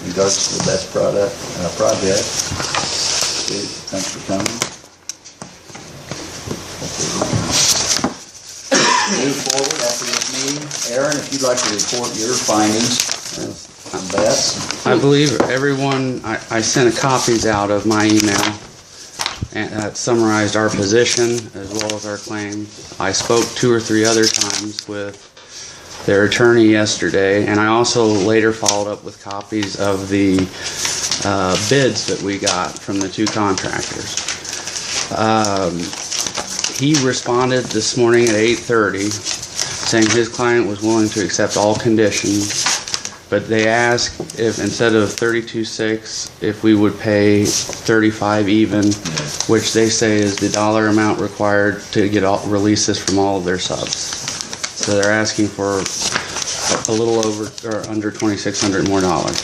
regards to the best project. Thanks for coming. Move forward after this meeting. Aaron, if you'd like to report your findings. Beth? I believe everyone, I sent copies out of my email and that summarized our position as well as our claim. I spoke 2 or 3 other times with their attorney yesterday, and I also later followed up with copies of the bids that we got from the 2 contractors. He responded this morning at 8:30 saying his client was willing to accept all conditions, but they asked if instead of 32.6 if we would pay 35 even, which they say is the dollar amount required to get all releases from all of their subs. So they're asking for a little over or under $2,600 more dollars.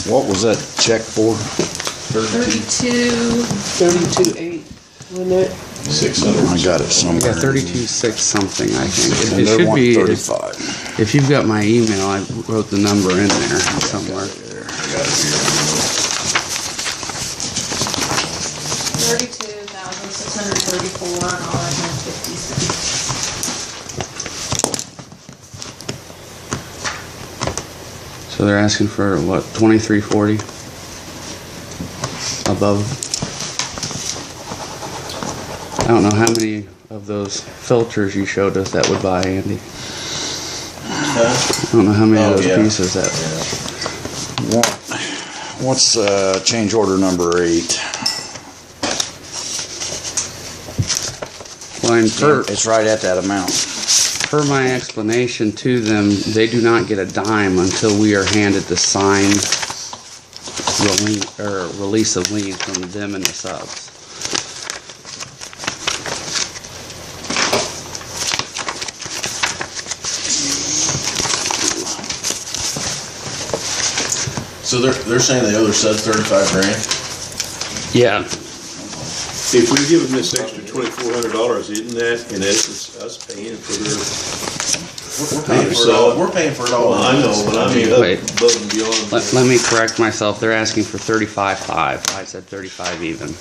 What was that check for? 32.8, wasn't it? 600. I got it somewhere. Yeah, 32.6 something, I think. And It they should want be. 35. If you've got my email, I wrote the number in there somewhere. I got it here. 32,634.50. So they're asking for what, 2340 above. I don't know how many of those filters you showed us that would buy, Andy. I don't know how many of those pieces that. What's change order number 8? Well, and It's right at that amount. per my explanation to them, they do not get a dime until we are handed the signed release of lien from them and the subs. So they're saying the other sub's 35 grand? Yeah. If we give them this extra $2,400, isn't that in essence us paying for their? We're paying for it all. Well, I know, but I mean Wait. above and beyond. Let me correct myself. They're asking for 35.5. I said 35 even.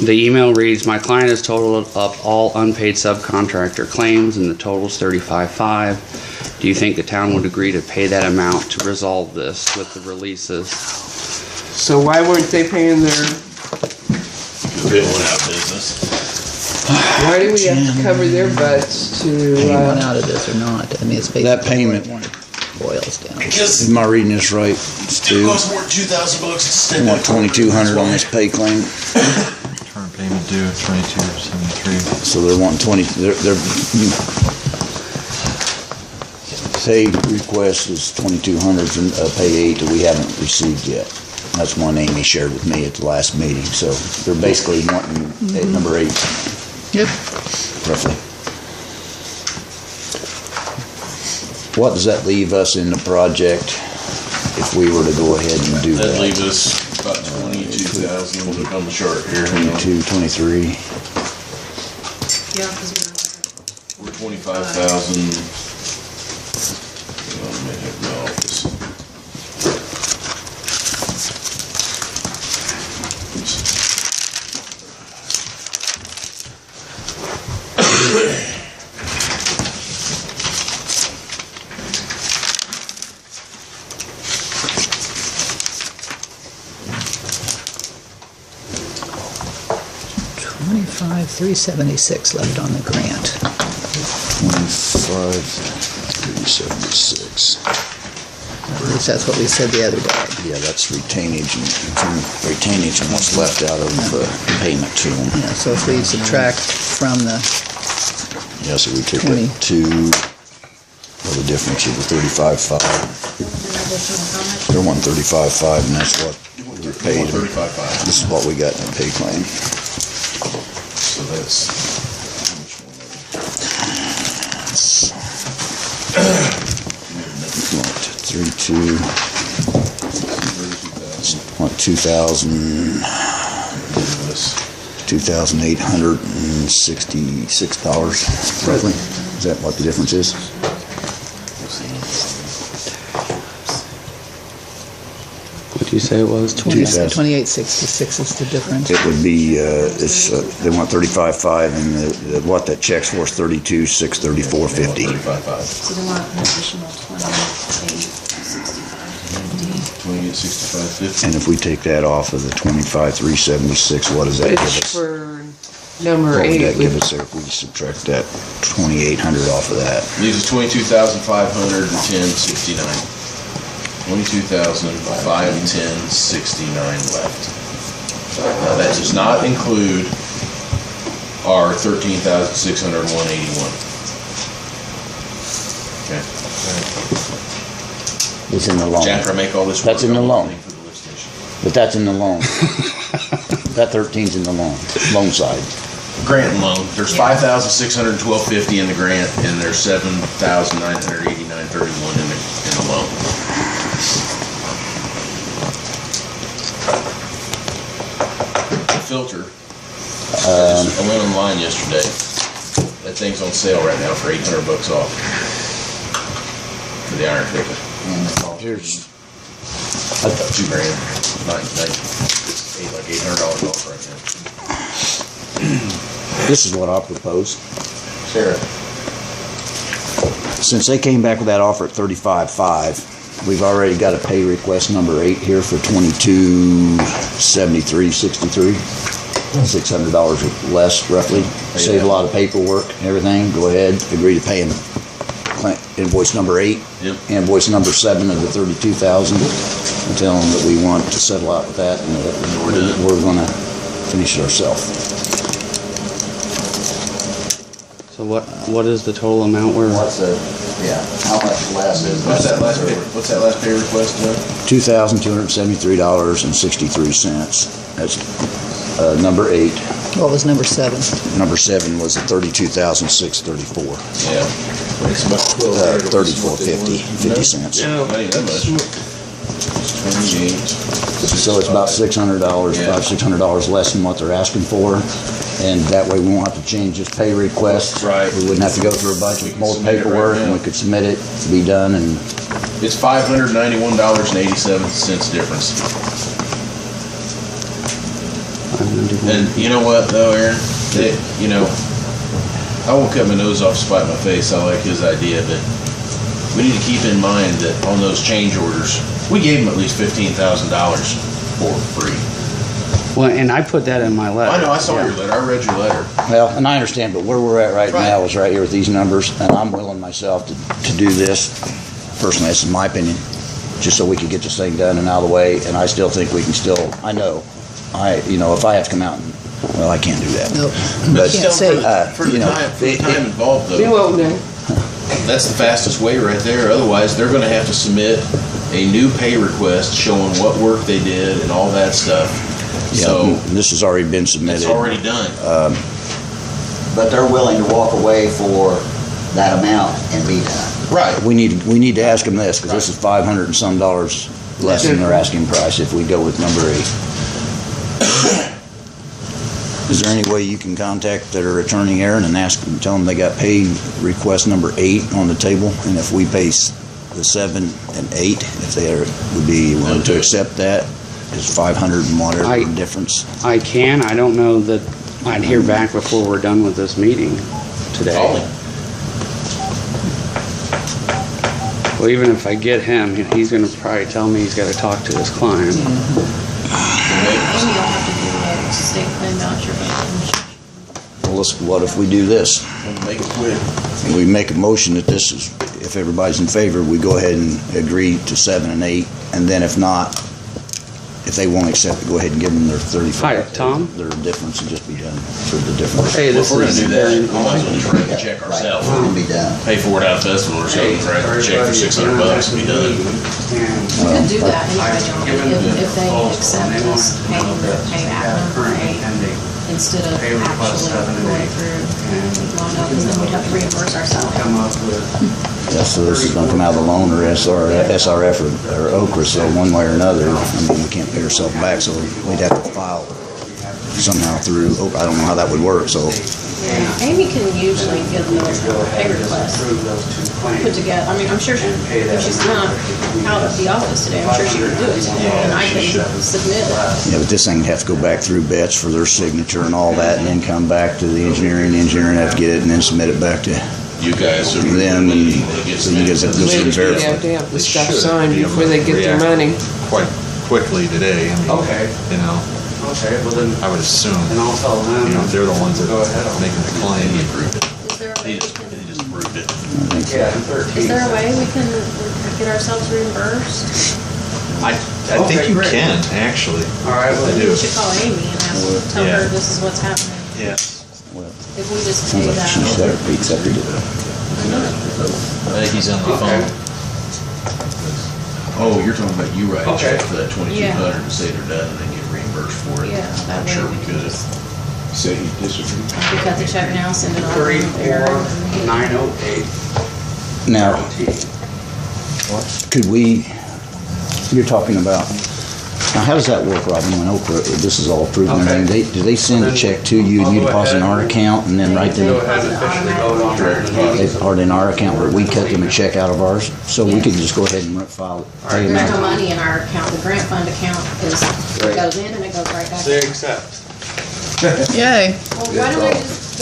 The email reads, my client has totaled up all unpaid subcontractor claims and the total is 35.5. Do you think the town would agree to pay that amount to resolve this with the releases? So why weren't they paying their, They went out of business. why do we have to cover their butts to, Anyone out of this or not? I mean, it's basically That payment. what it boils down. Because Am I reading this right, it Stu? costs more than $2,000 to They stand want $2,200 on this pay claim, Term payment due of 2273. so they're wanting 20. Their pay request is 2,200 and pay 8 that we haven't received yet. That's one Amy shared with me at the last meeting. So they're basically wanting number 8, Yep. roughly. What does that leave us in the project if we were to go ahead and do that? That leaves us about 22,000 to come short here. 22, 23. yeah, because We're 25,000. Let me have my office. $25,376 left on the grant. 25,376. At least that's what we said the other day. Yeah, that's retainage and what's left out of payment to them. Yeah, so if we subtract from the, Yeah, so we took 20. it to, well, the difference is the 35.5. They're wanting 35.5 and that's what we paid. 35,500. This is what we got in the pay claim. So that's. 32, what, 2,000, $2,866 roughly. Is that what the difference is? you say it was? 2,000. 2866 is the difference. It would be, they want 35.5 and what that check's for is 32,634.50. 35.5. So they want an additional 28,6550. And if we take that off of the 25,376, what does that give It's us? for number What would 8. that give us there if we subtract that 2,800 off of that? Leaves us 22,510.69. 22,510.69 left. Now that does not include our 13,601.81. Okay. It's in the loan. After I make all this. That's work, in the I'll loan. pay for the lift station. But that's in the loan. That 13's in the loan side. Grant loan, there's 5,612.50 in the grant, and there's 7,989.31 in the loan. The filter, I went online yesterday. That thing's on sale right now for $800 off. For the iron filter. Here's, $2 grand, like $800 off right now. this is what I propose. Sarah. Since they came back with that offer at 35.5, we've already got a pay request number 8 here for 2273.63. $600 or less roughly. Save a lot of paperwork and everything. Go ahead, agree to pay him invoice number 8, Yep. invoice number 7 of the 32,000, and tell them that we want to settle out with that, and that we're gonna finish it ourselves. So what is the total amount we're? How much less is What's that last pay request, Doug? $2,273.63. That's number 8. What was number 7? Number 7 was 32,634. Yeah. It's about 34.50, 50 cents. No, not even that much. It's 28. So it's about $600, Yeah. about $600 less than what they're asking for. And that way we won't have to change this pay request. Right. We wouldn't have to go through a bunch We of can more submit it right paperwork, and now. we could submit it, be done, and It's $591.87 difference. And you know what, though, Aaron? I won't cut my nose off to spite my face. I like his idea, but we need to keep in mind that on those change orders, we gave him at least $15,000 for free. Well, and I put that in my letter. I know, I saw your letter. I read your letter. well, and I understand, but where we're at right Right. now is right here with these numbers, and I'm willing myself to do this. Personally, this is my opinion, just so we could get this thing done and out of the way, and I still think we can still, if I have to come out and, well, I can't do that. Nope. But You can't say. For the time involved, You though, won't know. that's the fastest way right there. Otherwise, they're gonna have to submit a new pay request showing what work they did and all that stuff. So, Yeah, this has already been submitted. it's already done. But they're willing to walk away for that amount and be done. Right. We need to ask them this, because this is $500 and some dollars less than their asking price if we go with number 8. Is there any way you can contact their attorney, Aaron, and ask them, tell them they got pay request number 8 on the table, and if we pay the 7 and 8, if they would be willing to accept that, is 500 and whatever difference? I don't know that I'd hear back before we're done with this meeting today. Call him. Well, even if I get him, he's gonna probably tell me he's gotta talk to his client. And you'll have to do a state claim voucher. Well, what if we do this? Make it quick. We make a motion that this is, if everybody's in favor, we go ahead and agree to 7 and 8, and then if not, if they won't accept it, go ahead and give them their 35. Hi, Tom. Their difference and just be done for the difference. Hey, Well, this if we're gonna is do that, we might as well just write the check Right, ourselves. and be done. Pay for it out of festival or something, write the check for $600 and be done. You could do that anyway, John, if they accept us paying the pay at number 8 instead of actually going through loan up, because then we'd have to reimburse ourselves. Yeah, so this is gonna come out of the loan or SRF or Okra, so one way or another, I mean, we can't pay ourselves back, so we'd have to file somehow through, I don't know how that would work, so Yeah, Amy can usually get those pay requests put together. I mean, I'm sure if she's not out of the office today, I'm sure she can do it today, and I can submit it. Yeah, but this thing have to go back through Betts for their signature and all that, and then come back to the engineering have to get it, and then submit it back to You guys are. them, and so you guys have to go through Maybe and we verify. have to have the stuff signed before they get their money. Quite quickly today, I mean, Okay. you know, Okay, well then, I would assume, and I'll tell them. you know, they're the ones that Go ahead. are making the He claim. approved it. Is there a way He we just can, approved it. Yeah, 13. is there a way we can get ourselves reimbursed? I Okay, think you great. can, actually. All right, well, I do. We should call Amy and tell Yeah. her this is what's happening. Yeah. If we just Sounds pay like she that. said her feet accepted it. I think he's on the Okay. phone. Oh, you're talking about you write a Okay. check for that 2,200 and say they're done and then get reimbursed for it. Yeah, that I'm way sure we we can could. just, Say he disagreed. we cut the check now, send it off. to Aaron. 34908. Now, could we, you're talking about, now how does that work, Robin, when Okra, this is all approved and everything, do they send a check to you and you deposit in our account and then right Go then ahead and officially vote on Direct it. deposit. they part in our account where we cut them a check out of ours? So we could just go ahead and file, pay them There's no out? money in our account. The grant fund account is, it goes in and it goes right back. They accept. Yay. Well, why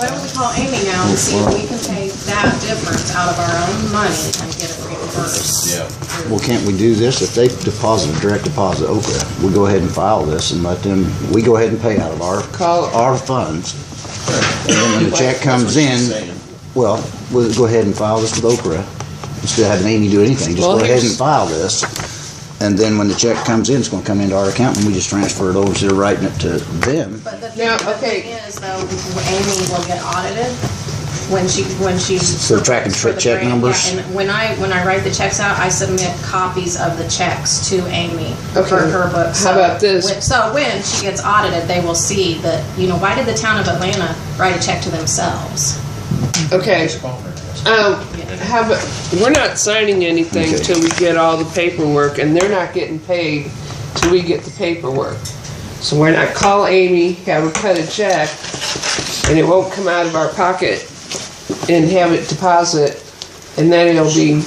don't we call Amy now and see if we can pay that difference out of our own money and get it reimbursed? Yeah. Well, can't we do this? If they deposit, direct deposit Okra, we go ahead and file this and let them, we go ahead and pay out of our funds. And then when the check comes in, Saying. well, we'll go ahead and file this with Okra. Instead of having Amy do anything, just Well, go ahead and here's- file this. And then when the check comes in, it's gonna come into our account and we just transfer it over, so they're writing it to them. But the Now, thing okay. is though, Amy will get audited when she. So tracking for the check grant. numbers? Yeah, and when I write the checks out, I submit copies of the checks to Amy for Okay. her book. How So about this? So when she gets audited, they will see that, why did the town of Atlanta write a check to themselves? Okay, how about, we're not signing anything Okay. till we get all the paperwork, and they're not getting paid till we get the paperwork. So why not call Amy, have her cut a check, and it won't come out of our pocket, and have it deposit, and then it'll be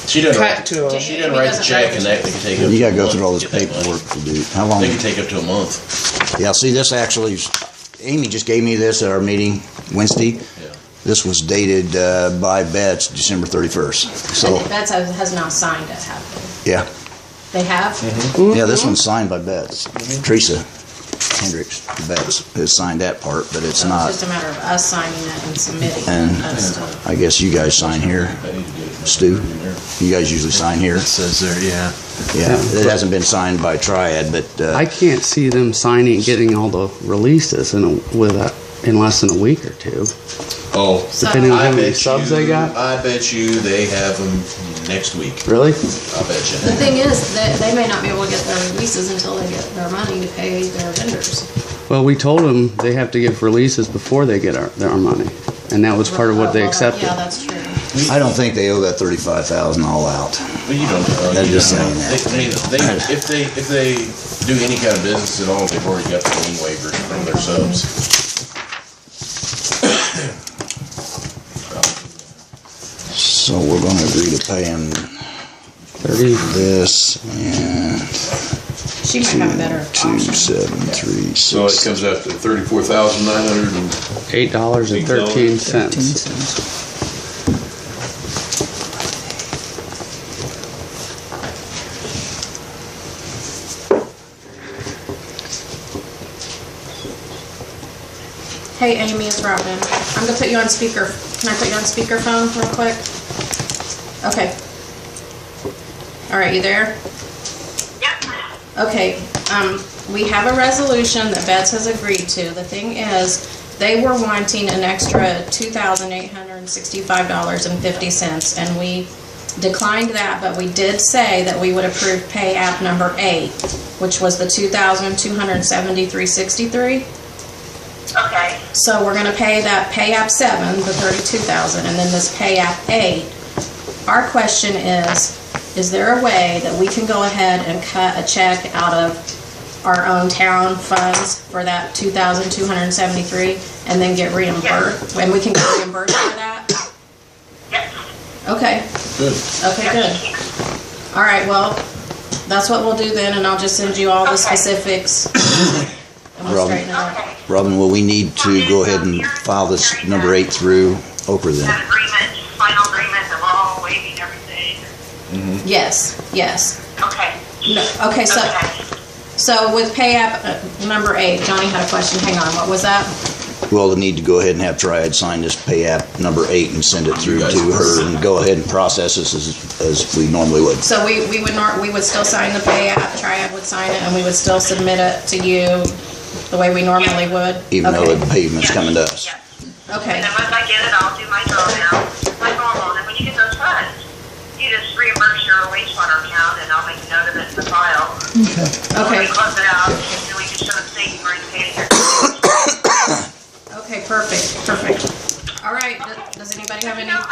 She didn't cut write, to them. she didn't write the check and that can take up. You to gotta a go month through all to this get that money. paperwork to do. How long? They can take up to a month. Yeah, see, this actually, Amy just gave me this at our meeting Wednesday. Yeah. This was dated by Betts December 31st. So, And Betts has now signed it, have yeah. they? They have? Yeah, this one's signed by Betts. Teresa Hendricks, Betts, has signed that part, but it's So not. it's just a matter of us signing it and submitting And it. I guess you guys sign here. Stu, you guys usually sign here. It says there, yeah. Yeah, it hasn't been signed by Triad, but I can't see them signing, getting all the releases in less than a week or two. Oh, Depending on how I many bet subs they got. I bet you they have them next week. Really? I bet you. The thing is, that they may not be able to get their releases until they get their money to pay their vendors. Well, we told them they have to give releases before they get our money, and that was part of what they Well, accepted. Yeah, that's true. I don't think they owe that 35,000 all out. But you don't know. They're You just don't know. saying that. They, I mean, if they do any kind of business at all, they've already got the lien waivers from their subs. So we're gonna agree to pay him 30. this and She might have a better option. 2736. So it comes out to 34,900 and $8.13. 15 cents. Hey, Amy, it's Robin. I'm gonna put you on speaker. Can I put you on speakerphone real quick? Okay. All right, you there? Okay, we have a resolution that Betts has agreed to. The thing is, they were wanting an extra $2,865.50, and we declined that, but we did say that we would approve pay app number 8, which was the $2,273.63. Okay. So we're gonna pay that pay app 7, the 32,000, and then this pay app 8. Our question is there a way that we can go ahead and cut a check out of our own town funds for that 2,273 and then get reimbursed? And we can get reimbursed for that? Yes. Okay. Good. Okay, good. All right, well, that's what we'll do then, and I'll just send you all the specifics. And we'll Robin. straighten it out. Okay. Robin, will we need to go ahead and file this number 8 through Okra then? That agreement, final agreement that we're all waiving everything. Yes, yes. Okay. No, okay, so with pay app number 8, Johnny had a question. Hang on, what was that? We'll need to go ahead and have Triad sign this pay app number 8 and send it through You guys- to her and go ahead and process this as we normally would. So we would still sign the pay app, Triad would sign it, and we would still submit it to you the way we normally would? Even though Okay. the pavement's coming to us. Yes. Okay, And then once I get it, I'll do my drawdown, like normal, and when you get those funds, you just reimburse your wastewater account, and I'll make a note of it in the file. okay, We close it out, and then we can show the state you've already paid your. okay, perfect. All right, does anybody have any? You know,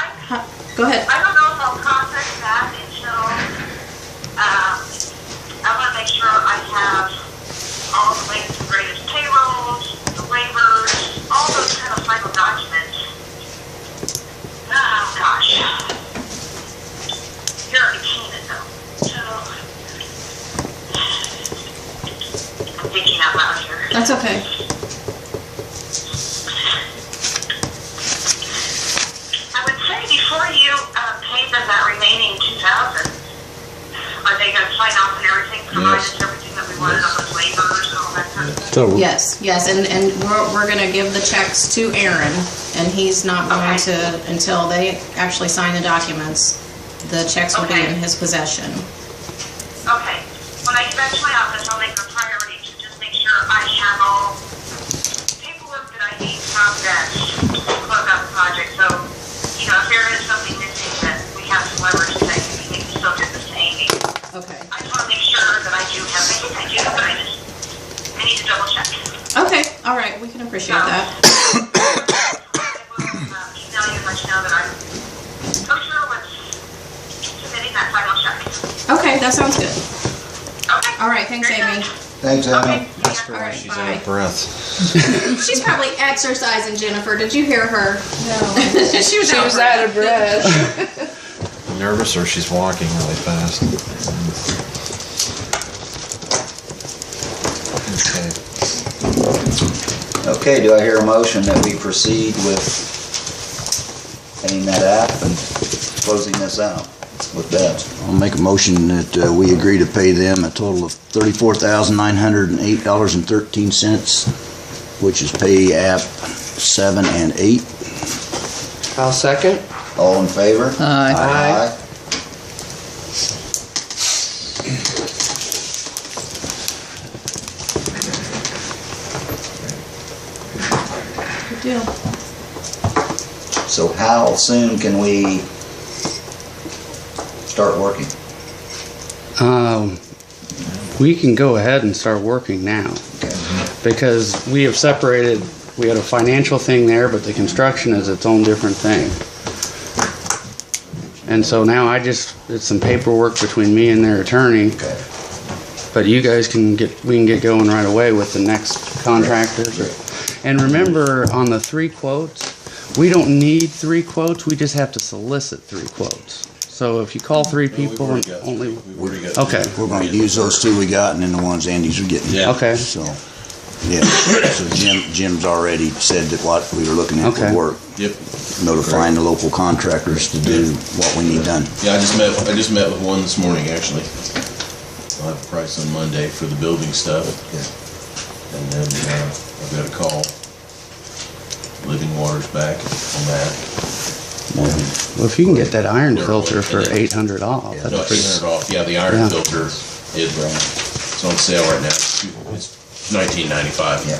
Go ahead. I don't know if I'll process that until, I want to make sure I have all the latest and greatest payrolls, the waivers, all those kind of final documents. Oh, gosh. You're already seen it though, so. I'm thinking out loud here. That's okay. I would say before you pay them that remaining 2,000, are they going to sign off and everything, provide us everything that we wanted on those waivers and all that kind of stuff? Yes, and we're gonna give the checks to Aaron, and he's not going to, until they actually sign the documents, the checks will be in his possession. Okay. When I get back to my office, I'll make a priority to just make sure I have all paperwork that I need from that to close out the project. So, you know, if there is something missing, that we have some leverage that we can still get this to Amy. Okay. I just want to make sure that I do have it. I do, but I need to double check. Okay, all right, we can appreciate that. I will email you and let you know that I'm kosher with submitting that final check. Okay, that sounds good. Okay. All right, thanks, Very Amy. good. Thanks, Amy. Okay. All right, She's out bye. of breath. She's probably exercising, Jennifer. Did you hear her? No. she was She was out of breath. Nervous or she's walking really fast. Okay. Okay, do I hear a motion that we proceed with paying that app and closing this out with Debs? I'll make a motion that we agree to pay them a total of $34,908.13, which is pay app 7 and 8. I'll second. All in favor? Aye. Aye. Good deal. So how soon can we start working? We can go ahead and start working now, because we have separated, we had a financial thing there, but the construction is its own different thing. And so now it's some paperwork between me and their attorney, Okay. but you guys we can get going right away with the next contractors. And remember, on the 3 quotes, we don't need 3 quotes, we just have to solicit 3 quotes. So if you call 3 people and only, We've already got. Okay. We're gonna use those 2 we got and then the ones Andy's getting. Yeah. okay, So, yeah, so Jim's already said that what we were looking at Okay. would work, Yep. notifying the local contractors to do what we need done. Yeah, I just met with one this morning, actually. I'll have a price on Monday for the building stuff. And then, I've got a call. Living Water's back on that. well, if you can get that iron filter for $800 off, No, that's pretty. 800 off. Yeah, the iron Yeah. filter is, it's on sale right now. It's $19.95. Yeah.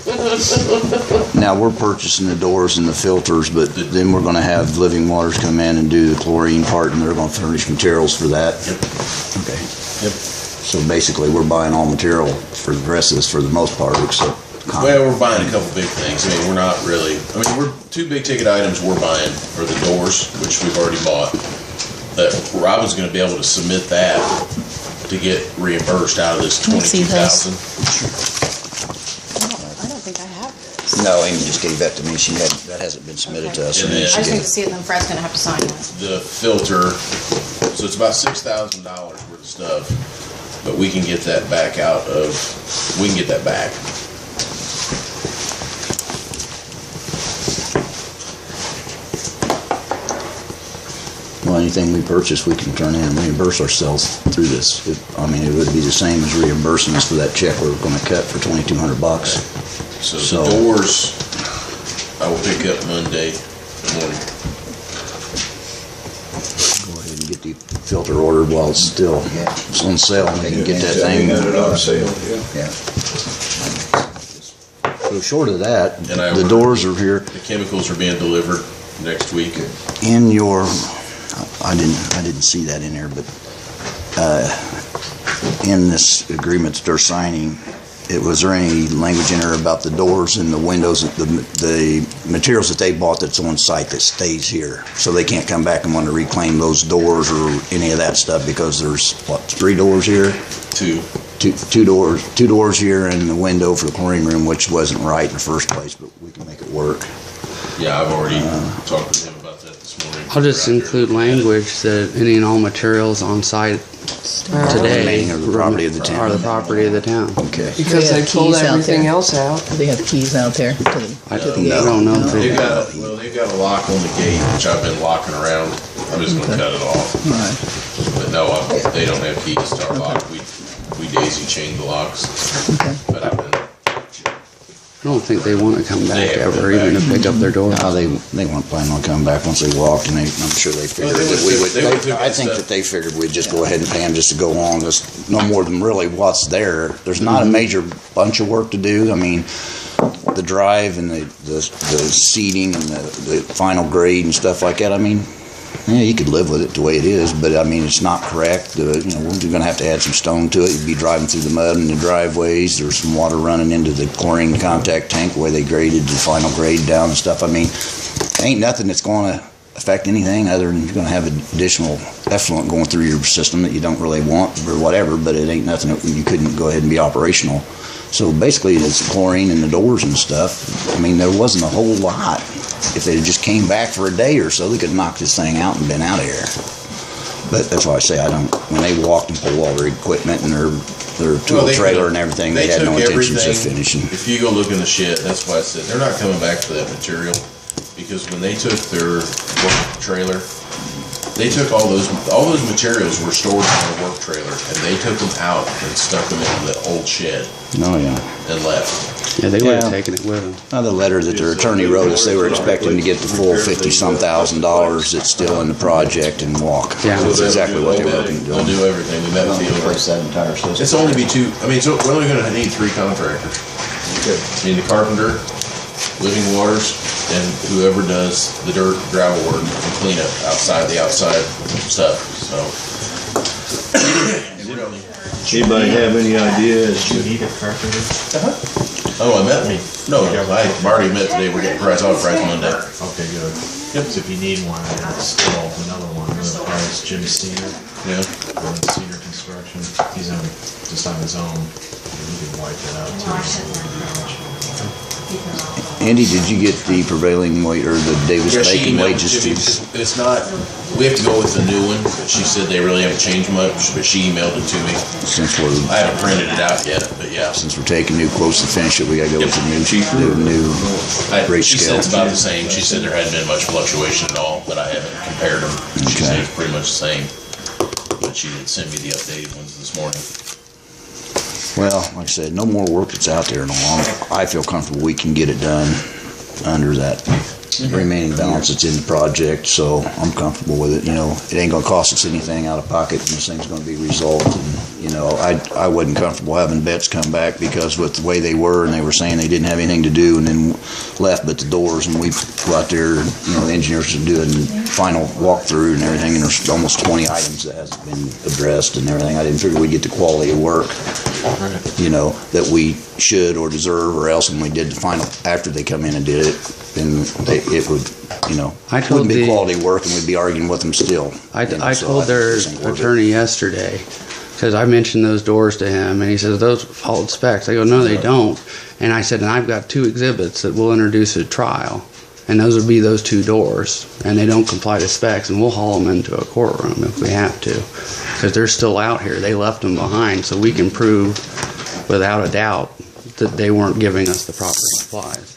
$2,000. Now, we're purchasing the doors and the filters, but then we're gonna have Living Waters come in and do the chlorine part, and they're gonna furnish materials for that. Okay. Yep. So basically, we're buying all material for the rest of this for the most part, except Well, we're buying a couple big things. I mean, we're not really, we're 2 big ticket items we're buying are the doors, which we've already bought. That Robin's gonna be able to submit that to get reimbursed out of this Can I see this? 22,000. I don't think I have this. No, Amy just gave that to me. That hasn't been submitted to us. And then- I She just need gave- to see it, then Fred's gonna have to sign it. The filter, so it's about $6,000 worth of stuff, but we can get that back we can get that back. Well, anything we purchase, we can turn in and reimburse ourselves through this. I mean, it would be the same as reimbursing us for that check we're gonna cut for $2,200. So So- the doors, I will pick up Monday morning. Go ahead and get the filter ordered while it's still it's on sale, and we can get that thing. Got it on sale, yeah. Yeah. So short of that, And I the ordered- doors are here. The chemicals are being delivered next week. In your, I didn't see that in there, but in this agreement that they're signing, was there any language in there about the doors and the windows, the materials that they bought that's on site that stays here? So they can't come back and want to reclaim those doors or any of that stuff because there's, what, 3 doors here? Two doors here and the window for the chlorine room, which wasn't right in the first place, but we can make it work. Yeah, I've already talked with him about that this morning. I'll just include language that any and all materials on site today Remaining of the property of the town. are the property of the town. Okay. Because They they have pulled keys out everything there. else out. They have keys out there to the, I to the gate. don't know if They've they, got a lock on the gate, which I've been locking around. I'm just gonna cut it off. All right. But no, they don't have keys to our lock. We daisy chain the locks. But I've been, I don't think they want to come back They haven't ever, been even back. to pick up their door. No, they weren't planning on coming back once they walked, and I'm sure they figured Well, they that we would've would. took- they would've took I that think stuff. that they figured we'd just go ahead and pay them just to go on. There's no more than really what's there. There's not a major bunch of work to do. I mean, the drive and the seating and the final grade and stuff like that. I mean, yeah, you could live with it the way it is, but I mean, it's not correct. We're going to have to add some stone to it. You'd be driving through the mud in the driveways. There's some water running into the chlorine contact tank where they graded the final grade down and stuff. I mean, ain't nothing that's going to affect anything other than you're going to have additional effluent going through your system that you don't really want or whatever, but it ain't nothing that you couldn't go ahead and be operational. So basically, it's chlorine in the doors and stuff. I mean, there wasn't a whole lot. If they just came back for a day or so, they could knock this thing out and been out of here. But that's why I say when they walked and pulled all their equipment and their tool they trailer could've- and everything, they had no took intentions of everything. finishing. If you go look in the shed, that's why I said they're not coming back for that material, because when they took their work trailer, they took all those materials were stored in their work trailer, and they took them out and stuck them into the old shed Oh, yeah. and left. Yeah, they would have Yeah. taken it with them. Another letter that their attorney wrote us, they were expecting to get the full $50-some thousand that's still in the project and walk. Yeah. That's exactly what they were looking to They'll do. do everything. We met with the owner. Replace that entire system. It's only be two. I mean, so we're only going to need 3 contractors. I mean, the carpenter, Living Waters, and whoever does the dirt, gravel work, and cleanup outside stuff. So. Anybody have any idea as to Need a carpenter? Oh, I met me. No, I've already met today. We're getting price off price Monday. Okay, good. Yep. So if you need one, it's still another one, another price, Jim Cena, Yeah. Cedar Construction, he's on, just on his own. You can wipe it out too. Andy, did you get the prevailing wage or the Davis Yeah, she Bacon emailed it wages to me. too? It's not, we have to go with the new one, but she said they really haven't changed much, but she emailed it to me. Since I haven't printed it out yet, but yeah. we're taking new quotes to finish it, we gotta go with the new rate She scale. said it's about the same. She said there hadn't been much fluctuation at all, but I haven't compared them. She said Okay. it's pretty much the same. But she did send me the updated ones this morning. Well, like I said, no more work that's out there in the long. I feel comfortable we can get it done under that remaining balance that's in the project, so I'm comfortable with it. It ain't gonna cost us anything out of pocket, and this thing's gonna be resolved. And, I wasn't comfortable having Betts come back because with the way they were, and they were saying they didn't have anything to do, and then left but the doors, and we go out there, the engineers are doing final walkthrough and everything, and there's almost 20 items that hasn't been addressed and everything. I didn't figure we'd get the quality of work, that we should or deserve, or else when we did the final, after they come in and did it, then it would, I told wouldn't be the- quality work, and we'd be arguing with them still. I So told their just ain't worth it. attorney yesterday Because I mentioned those doors to him, and he says, those followed specs. I go, no, they don't. And I said, and I've got 2 exhibits that we'll introduce at trial, and those would be those 2 doors, and they don't comply to specs, and we'll haul them into a courtroom if we have to, because they're still out here. They left them behind, so we can prove without a doubt that they weren't giving us the proper supplies.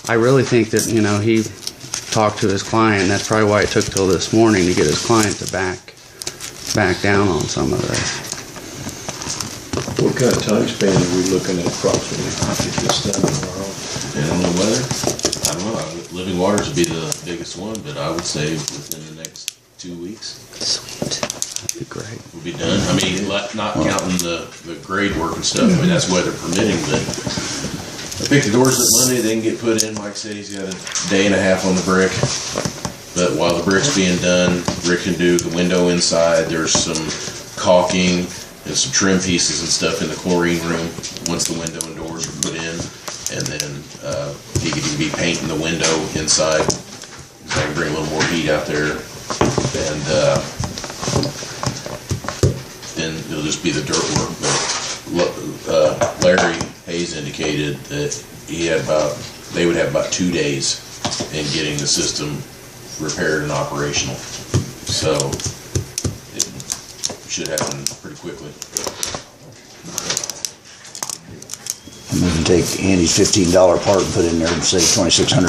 I really think that, you know, he talked to his client, and that's probably why it took till this morning to get his client to back down on some of this. What kind of time span are we looking at approximately to get this done tomorrow? Depending on the weather, I don't know. Living Waters would be the biggest one, but I would say within the next 2 weeks. Sweet. That'd be great. We'll be done. I mean, not counting the grade work and stuff. I mean, that's weather permitting, but I picked the doors up Monday. They can get put in. Mike said he's got a day and a half on the brick. But while the brick's being done, Rick can do the window inside. There's some caulking and some trim pieces and stuff in the chlorine room once the window and doors are put in. And then he can be painting the window inside. So I can bring a little more heat out there. And then it'll just be the dirt work. But Larry Hayes indicated that they would have about 2 days in getting the system repaired and operational. So it should happen pretty quickly. I'm going to take Andy's $15 part and put in there and save $2,600.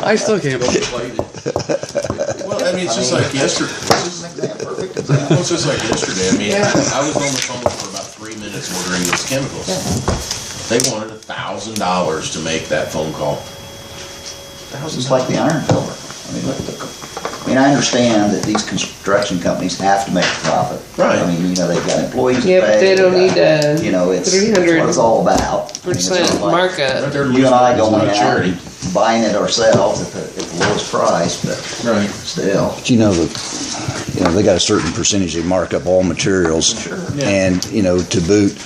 I still can't believe Well, I mean, it's just like yesterday. Well, it's just like yesterday. I mean, I was on the phone for about 3 minutes ordering those chemicals. They wanted $1,000 to make that phone call. It's like the iron pillar. I mean, I understand that these construction companies have to make a profit. Right. I mean, you know, they've got employees to pay. Yeah, but they don't they've got- need a You know, it's what it's all about. I mean, it's not like markup. You and I going out and buying it ourselves at the lowest price, but Right. still. But you know, they got a certain percentage they mark up all materials. Sure. And, you know, to boot,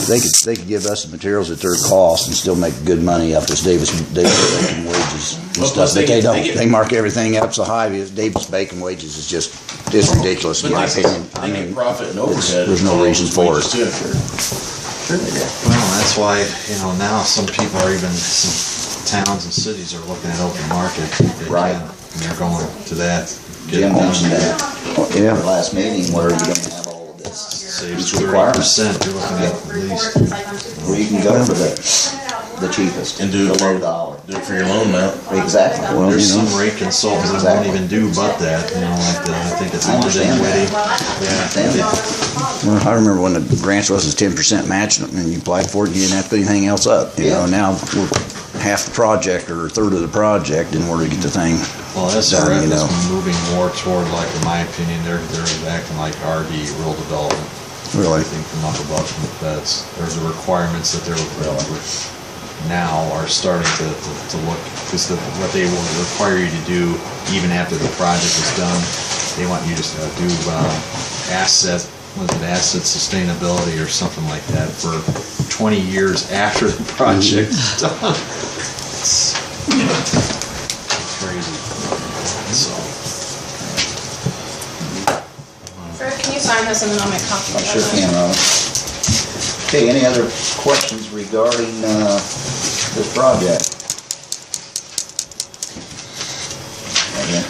they could give us the materials at their cost and still make good money off this Davis Bacon wages and Well, stuff. plus But they don't. get- They mark everything up so high. Davis Bacon wages is just, it's ridiculous in my opinion. I They get mean, profit and overhead. there's no reason for it. Too. Well, that's why, you know, now some people are even, some towns and cities are looking at open market. If they Right. can, and they're going to that. Get it Jim done. mentioned that Yeah. at the last meeting, where you're gonna have all of this. Saves These requirements. 30%, you're looking at least. Where you can go for the cheapest, And do the it low for, dollar. do it for your loan amount. Exactly. Well, There's you know. some rate consultants that won't even do but that, you know, like I think it's I London understand Witty. Understand Yeah. that. Well, I remember when the grants was 10% match and you applied for it, you didn't have to put anything else up. You know, now we're half the project or a third of the project in order to get the thing. Well, done, SRF you know. is moving more toward, like, in my opinion, they're acting like RD, rural development. Really? I think from up above from the feds, there's the requirements that they're now are starting to look, because what they will require you to do, even after the project is done, they want you to do asset sustainability or something like that for 20 years after the project's done. It's crazy. So. Fred, can you sign this and then I'll make copies I of sure it? can, Ron. Okay, any other questions regarding this project? Okay.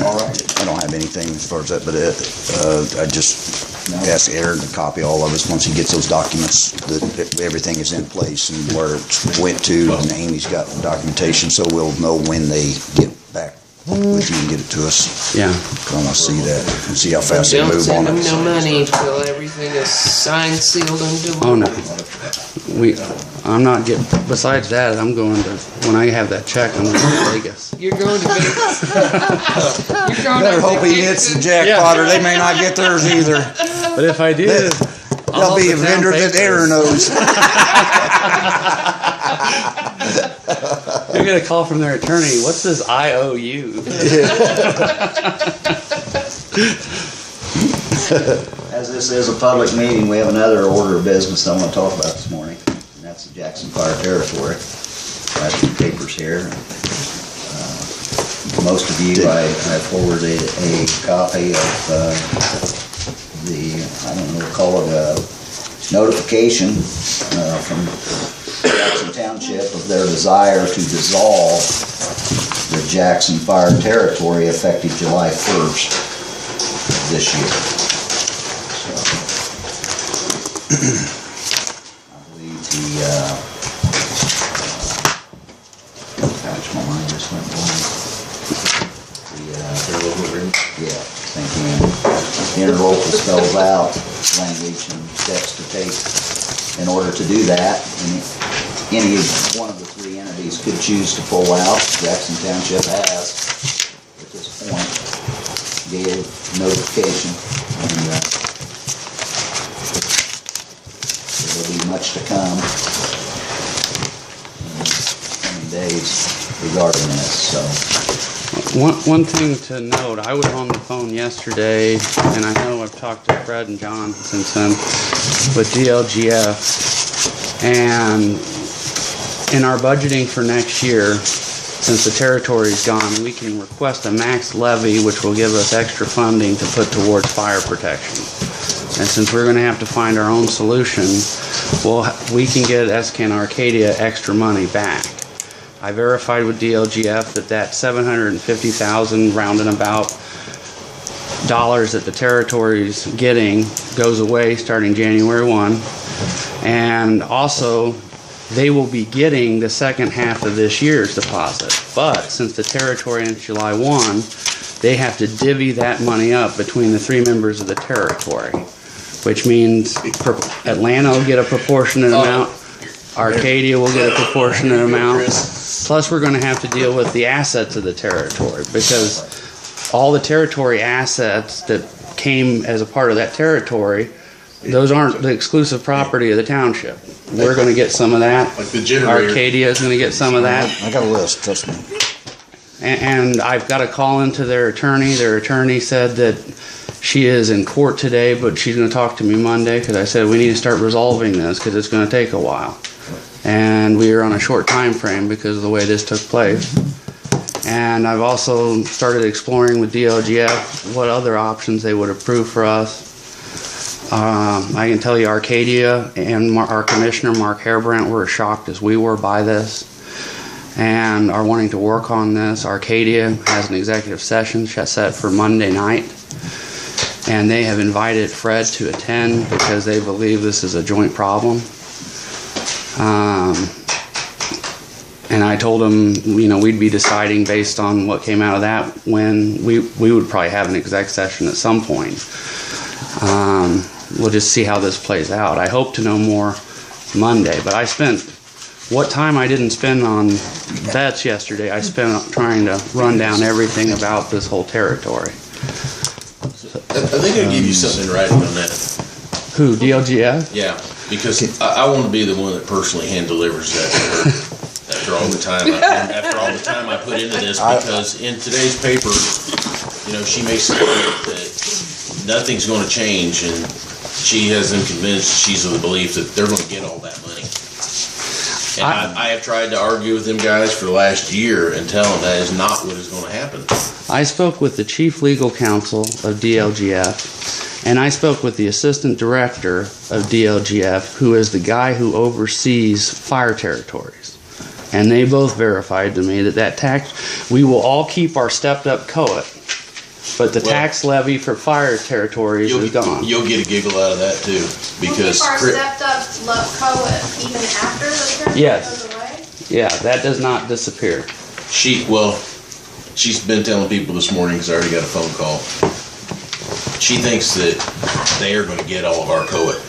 All right. I don't have anything as far as that, but I just ask Aaron to copy all of us once he gets those documents, that everything is in place and where it went to, and Amy's got the documentation, so we'll know when they get back with you and get it to us. Yeah. I want to see that and see how fast they Don't move send on them it. no money till everything is signed, sealed, and delivered. Oh, no. I'm not getting, besides that, I'm going to, when I have that check, I'm going to Vegas. You're going to Vegas. You're going Better on hope he hits the vacation. jackpot or they may not get theirs either. But if I do, There'll be a vendor that Aaron knows. You'll get a call from their attorney. What's this IOU? As this is a public meeting, we have another order of business I want to talk about this morning, and that's the Jackson Jackson Fire Territory. I have some papers here. Most of you, I forwarded a copy of the, I don't know, call it a notification from Jackson Township of their desire to dissolve the Jackson Fire Territory effective July 1st of this year. I believe gosh, my mind just went blank. Yeah, thank you. Interlocal spells out language and steps to take in order to do that. And any one of the three entities could choose to pull out. Jackson Township has, at this point, gave notification. And there'll be much to come in the coming days regarding this. So. One thing to note, I was on the phone yesterday, and I know I've talked to Fred and John since then, with DLGF, and in our budgeting for next year, since the territory's gone, we can request a max levy, which will give us extra funding to put towards fire protection. And since we're gonna have to find our own solution, we can get Escan Arcadia extra money back. I verified with DLGF that $750,000 roundabout dollars that the territory's getting goes away starting January 1. And also, they will be getting the second half of this year's deposit. But since the territory ends July 1, they have to divvy that money up between the three members of the territory, which means Atlanta will get a proportionate amount, Arcadia will get a proportionate amount. Plus, we're going to have to deal with the assets of the territory, because all the territory assets that came as a part of that territory, those aren't the exclusive property of the township. We're going to get some of that. Like the generator. Arcadia is going to get some of that. I got a list, trust me. And I've got a call into their attorney. Their attorney said that she is in court today, but she's going to talk to me Monday, because I said we need to start resolving this because it's going to take a while. And we are on a short time frame because of the way this took place. And I've also started exploring with DLGF what other options they would approve for us. I can tell you Arcadia and our commissioner, Mark Harebrant, were as shocked as we were by this and are wanting to work on this. Arcadia has an executive session set for Monday night, and they have invited Fred to attend because they believe this is a joint problem. And I told him, we'd be deciding based on what came out of that when we would probably have an exec session at some point. We'll just see how this plays out. I hope to know more Monday, but what time I didn't spend on vets yesterday, I spent on trying to run down everything about this whole territory. I think I'll give you something right on that. Who, DLGF? Yeah, because I want to be the one that personally hand delivers that to her after all the time I put into this, because in today's paper, she makes it clear that nothing's going to change, and she has them convinced, she's of the belief that they're going to get all that money. And I have tried to argue with them guys for the last year and tell them that is not what is going to happen. I spoke with the chief legal counsel of DLGF, and I spoke with the assistant director of DLGF, who is the guy who oversees fire territories. And they both verified to me that tax, we will all keep our stepped up COIT, but the tax levy for fire territories is gone. You'll get a giggle out of that too, because We'll keep our stepped up COIT even after the territory goes away? Yeah, that does not disappear. she's been telling people this morning, because I already got a phone call. She thinks that they are going to get all of our COIT.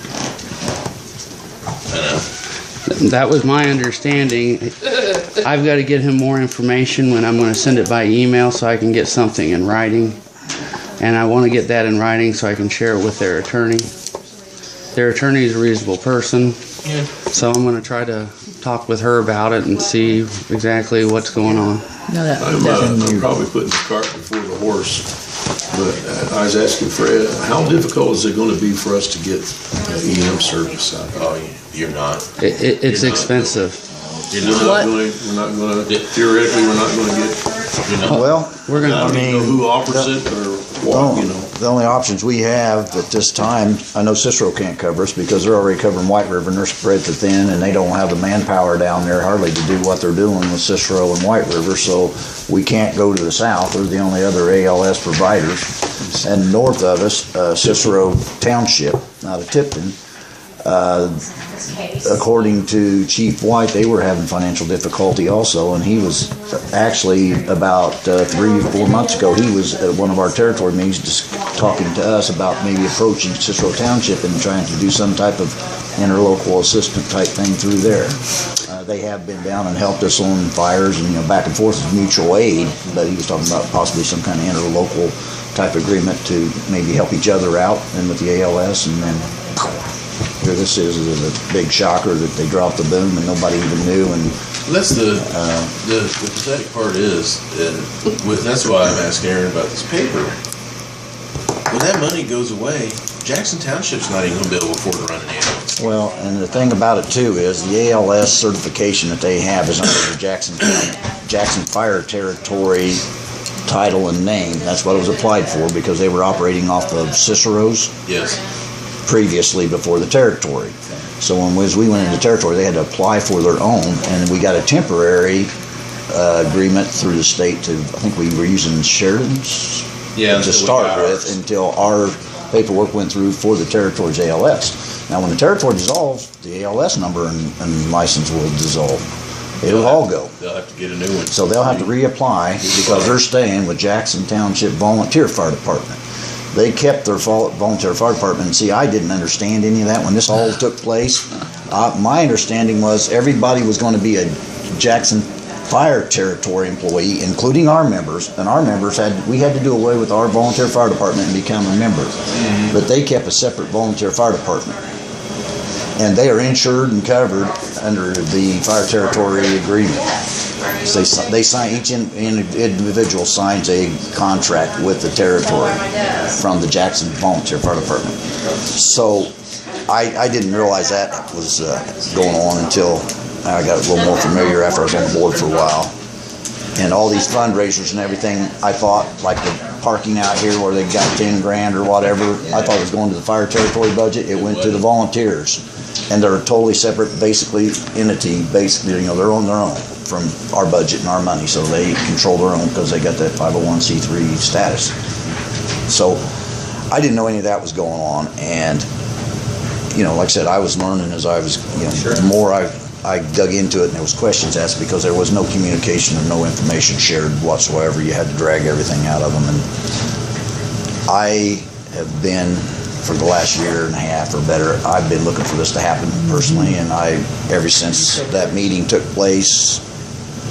I know. That was my understanding. I've got to get him more information when I'm going to send it by email so I can get something in writing. And I want to get that in writing so I can share it with their attorney. Their attorney is a reasonable person. Yeah. So I'm going to try to talk with her about it and see exactly what's going on. No, I'm probably putting the cart before the horse, but I was asking Fred, how difficult is it going to be for us to get EM service out? Oh, You're not. It's expensive. You're What? We're not gonna, theoretically, we're not gonna get, You're not. Well, We're I gonna, don't even know who offers it or what, you know. the only options we have at this time, I know Cicero can't cover us because they're already covering White River and they're spread too thin and they don't have the manpower down there hardly to do what they're doing with Cicero and White River, so we can't go to the south. They're the only other ALS providers. And north of us, Cicero Township out of Tipton, according to Chief White, they were having financial difficulty also, and he was actually about 3 or 4 months ago, he was at one of our territory meetings just talking to us about maybe approaching Cicero Township and trying to do some type of interlocal assistant type thing through there. They have been down and helped us on fires and, back and forth with mutual aid, but he was talking about possibly some kind of interlocal type agreement to maybe help each other out and with the ALS, and then here this is a big shocker that they dropped the boom and nobody even knew. And That's the pathetic part is, and that's why I'm asking Aaron about this paper. When that money goes away, Jackson Township's not even gonna be able to afford to run an ambulance. well, and the thing about it too is the ALS certification that they have is under the Jackson Fire Territory title and name. That's what it was applied for because they were operating off of Cicero's Yes. previously before the territory. So as we went into territory, they had to apply for their own, and we got a temporary agreement through the state to, I think we were using Sheridan's to start with until our paperwork went through for the territory's ALS. Now, when the territory dissolves, the ALS number and license will dissolve. It'll all go. They'll have to get a new one. So they'll have to reapply because they're staying with Jackson Township Volunteer Fire Department. They kept their volunteer fire department. And see, I didn't understand any of that when this all took place. My understanding was everybody was going to be a Jackson Fire Territory employee, including our members. And our members we had to do away with our volunteer fire department and become a member. But they kept a separate volunteer fire department. And they are insured and covered under the Fire Territory Agreement. So they sign, each individual signs a contract with the territory from the Jackson Volunteer Fire Department. So I didn't realize that was going on until I got a little more familiar after I was on the board for a while. And all these fundraisers and everything, I thought, like the parking out here where they got 10 grand or whatever, I thought it was going to the Fire Territory budget. It went to the volunteers. And they're a totally separate, basically, entity. Basically, they're on their own from our budget and our money, so they control their own because they got that 501c3 status. So I didn't know any of that was going on, and like I said, I was learning as I was, the more I dug into it, and there was questions asked because there was no communication and no information shared whatsoever. You had to drag everything out of them, and I have been, for the last year and a half or better, I've been looking for this to happen personally, and ever since that meeting took place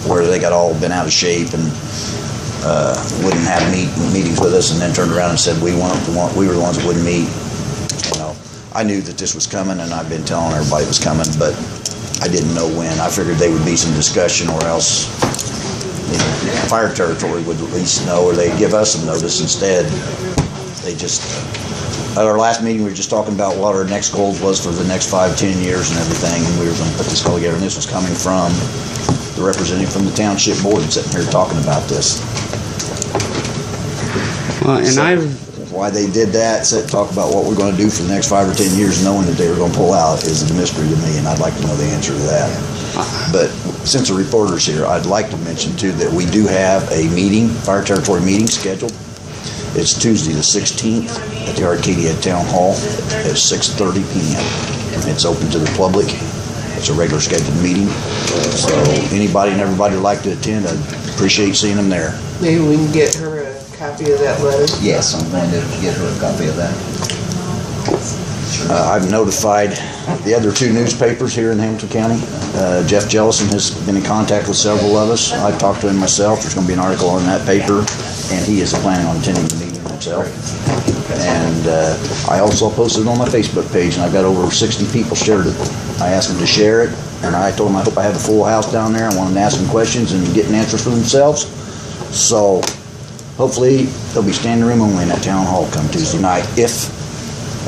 where they got all been out of shape and wouldn't have meetings with us, and then turned around and said we were the ones that wouldn't meet. I knew that this was coming, and I've been telling everybody it was coming, but I didn't know when. I figured there would be some discussion, or else Fire Territory would at least know, or they'd give us some notice. Instead, they just, at our last meeting, we were just talking about what our next goals was for the next 5-10 years and everything, and we were going to put this all together, and this was coming from the representative from the township board sitting here talking about this. well, and So, why they did that, talk about what we're going to do for the next 5 or 10 years, knowing that they were going to pull out, is a mystery to me, and I'd like to know the answer to that. But since the reporter's here, I'd like to mention too that we do have a meeting, Fire Territory meeting scheduled. It's Tuesday the 16th at the Arcadia Town Hall at 6:30 p.m. It's open to the public. It's a regular scheduled meeting. So anybody and everybody would like to attend, I'd appreciate seeing them there. Maybe we can get her a copy of that letter. Yes, I'm going to get her a copy of that. I've notified the other 2 newspapers here in Hamilton County. Jeff Jellison has been in contact with several of us. I've talked to him myself. There's going to be an article on that paper, and he is planning on attending the meeting himself. And I also posted it on my Facebook page, and I've got over 60 people shared it. I asked them to share it, and I told them I hope I have a full house down there. I want them to ask them questions and getting answers for themselves. So hopefully there'll be standing room only in that town hall come Tuesday night.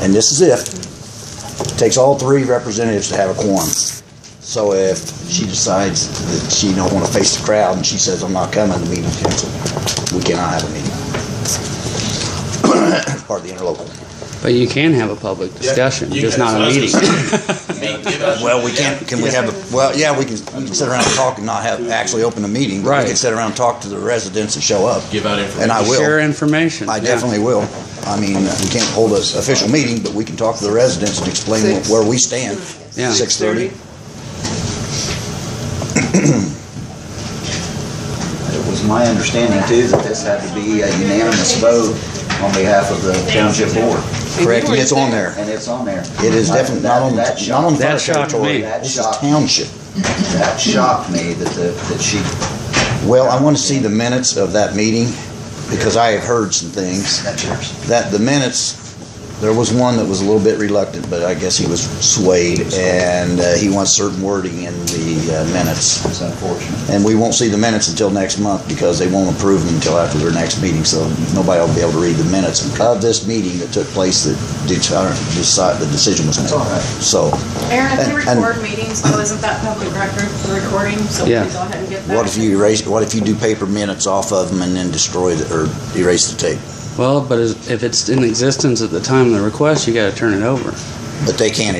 And this is if It takes all 3 representatives to have a quorum. So if she decides that she don't want to face the crowd and she says, I'm not coming, the meeting's canceled. We cannot have a meeting. Part of the interlocal. But you can have a public discussion, you just can. not a meeting. Well, we can't, can we have a, well, yeah, we can sit around and talk and not have, actually open a meeting. But we Right. can sit around and talk to the residents that show up. Give out information. And I will. Share information. I yeah. definitely will. I mean, we can't hold an official meeting, but we can talk to the residents and explain Six. where we stand. Yeah. 6:30. It was my understanding too that this had to be a unanimous vote on behalf of the township board. Correct, and it's on there. And it's on there. It is definitely not on, That not on That fire shocked territory. me. That This is shocked- township. That shocked me that she. Well, I want to see the minutes of that meeting because I have heard some things. That's yours. That the minutes, there was one that was a little bit reluctant, but I guess he was swayed, and he wants certain wording in the minutes. It's unfortunate. And we won't see the minutes until next month because they won't approve them until after their next meeting, so nobody will be able to read the minutes of this meeting that took place that the decision was made. That's all right. So, Aaron, if they And- record meetings, though, isn't that public record, the recording? So we Yeah. can go ahead and get that. what if you do paper minutes off of them and then destroy or erase the tape? Well, but if it's in existence at the time of the request, you gotta turn it over. But they can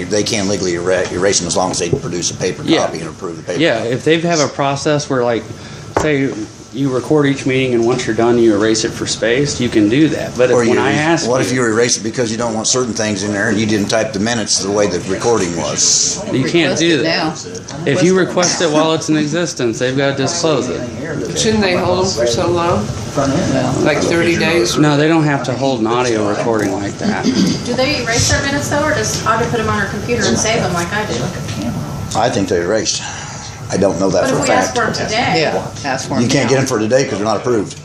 legally erase them as long as they produce a paper Yeah. copy and approve the paper. Yeah, if they have a process where, like, say you record each meeting and once you're done, you erase it for space, you can do that. But Or if, when I ask what if you erase it because you don't want certain things in there and you didn't type the minutes the way the recording was? you can't do Request that. it now. If you request it while it's in existence, they've got to disclose it. Shouldn't they hold them for so long? Like 30 days? No, they don't have to hold an audio recording like that. Do they erase their minutes though, or does Audra put them on her computer and save them like I do? I think they erased. I don't know that But for if a we ask fact. for them today. Yeah, ask for them. You can't get them for today because they're not approved.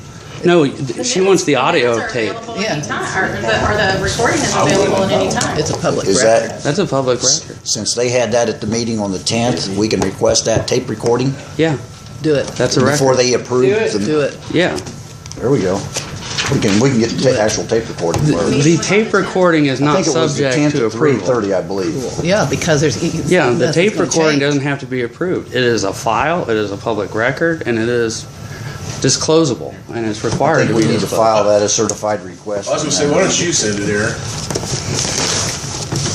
No, she wants the audio minutes are tape. available Yeah. anytime, or the recording is available at any time. It's a public Is record. that, That's a public record. since they had that at the meeting on the 10th, we can request that tape recording Yeah, Do it. that's a before record. they approve Do it. the. Do it. Yeah. There we go. We can get the actual tape recording. The tape recording is I not think it was the subject 10th to at approval. 3:30, I believe. Yeah, because there's. Yeah, the nothing's tape gonna recording change. doesn't have to be approved. It is a file, it is a public record, and it is disclosable, and it's I required think to we be need to disclosed. file that as certified request. I was gonna say, why don't you send it, Aaron?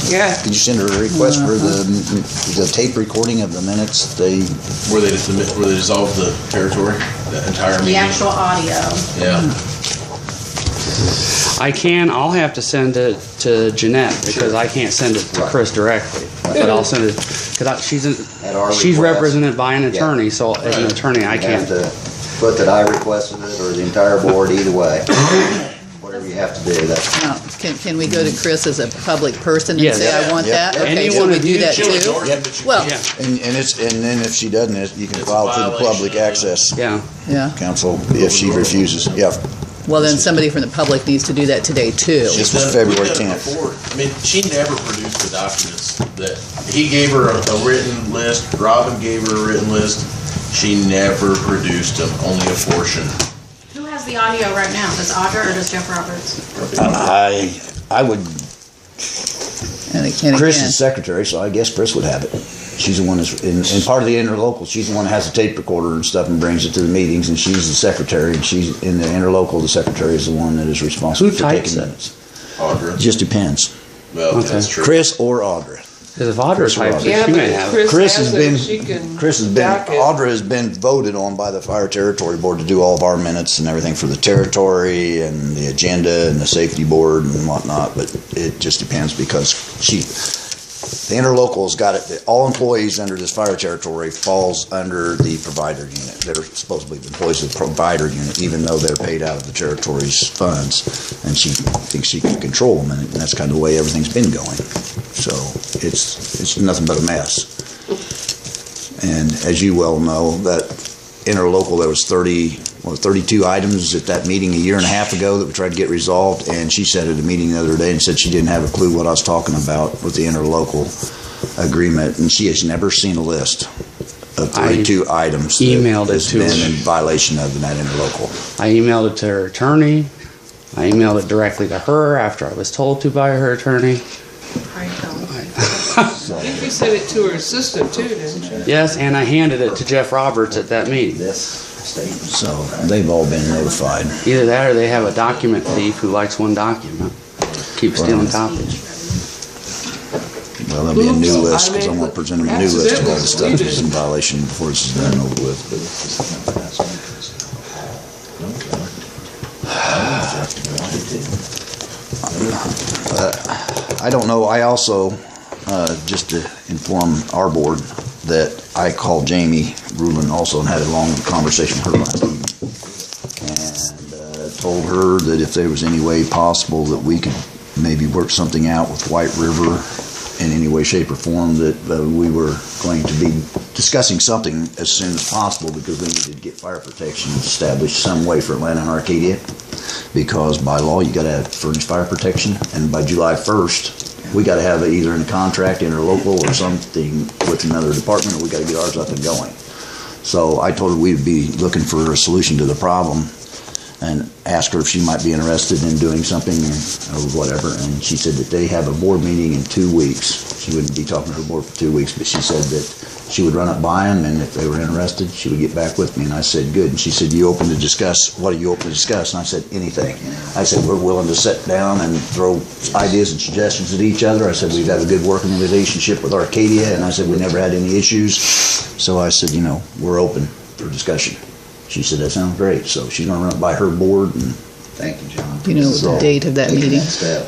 Yeah. Could you send her a request for the tape recording of the minutes? They, Where they dissolve the territory, the entire The meeting? actual audio. Yeah. I'll have to send it to Jeanette, because I can't send it to Chris directly. But I'll send it, because she's At our she's request. represented by an attorney, so as an attorney, I You have can't. to put that I requested it or the entire board, either way. Whatever you have to do, that's. Now, can we go to Chris as a public person and Yes. say, I want Yeah. that? Okay, Anyone so we of do you- that She'll too? ignore Yep. it, but you Well, Yeah, and then if she doesn't, you can It's a file to the violation public of- access yeah. yeah. council if she refuses. Yeah, Well, then somebody from the public needs to do that today too. This was We've done February it 10th. before. I mean, she never produced the documents that, he gave her a written list, Robin gave her a written list. She never produced them, only a portion. Who has the audio right now? Does Audra or does Jeff Roberts? I would, And Chris again, is secretary, so I guess Chris would have it. She's the one that's, and part of the interlocal, she's the one that has the tape recorder and stuff and brings it to the meetings, and she's the secretary, and she's, in the interlocal, the secretary is the one that is responsible Who for types taking it? minutes. Audra. Just depends. Well, Okay. that's true. Chris or Audra. Because if Audra Chris types Roberts. it, Yeah, she but may if have it. Chris Chris has has it, been, she can Audra dock it. has been voted on by the Fire Territory Board to do all of our minutes and everything for the territory and the agenda and the safety board and whatnot, but it just depends because the interlocal's got it, all employees under this fire territory falls under the provider unit. They're supposed to be employees of the provider unit, even though they're paid out of the territory's funds, and she thinks she can control them, and that's kind of the way everything's been going. So it's nothing but a mess. And as you well know, that interlocal, there was 32 items at that meeting a year and a half ago that we tried to get resolved, and she said at a meeting the other day and said she didn't have a clue what I was talking about with the interlocal agreement, and she has never seen a list of 32 items that emailed it has to been her. in violation of that interlocal. I emailed it to her attorney. I emailed it directly to her after I was told to by her attorney. Are you telling? I think you sent it to her assistant too, didn't you? Yes, and I handed it to Jeff Roberts at that meeting. This statement. So they've all been notified. Either that or they have a document thief who likes one document. Keep stealing copies. Well, there'll be a new Oops, list, because I'm gonna present them a new list of all the stuff Accidentally that's in violation before this is done and over with. I don't know, I also, just to inform our board, that I called Jamie Rulin also and had a long conversation with her last evening. And told her that if there was any way possible that we could maybe work something out with White River in any way, shape, or form, that we were going to be discussing something as soon as possible, because we needed to get fire protection established some way for Atlanta and Arcadia, because by law you got to have furnished fire protection, and by July 1st we got to have it either in a contract, interlocal, or something with another department, or we got to get ours up and going. So I told her we'd be looking for a solution to the problem, and asked her if she might be interested in doing something or whatever, and she said that they have a board meeting in 2 weeks. She wouldn't be talking to her board for 2 weeks, but she said that she would run it by them, and if they were interested, she would get back with me. And I said, good. And she said, you open to discuss? What are you open to discuss? And I said, anything. I said, we're willing to sit down and throw ideas and suggestions at each other. I said, we've got a good working relationship with Arcadia, and I said, we never had any issues. So I said, you know, we're open for discussion. She said, that sounds great. So she's going to run it by her board. And Thank you, John. Do you know the date of that meeting?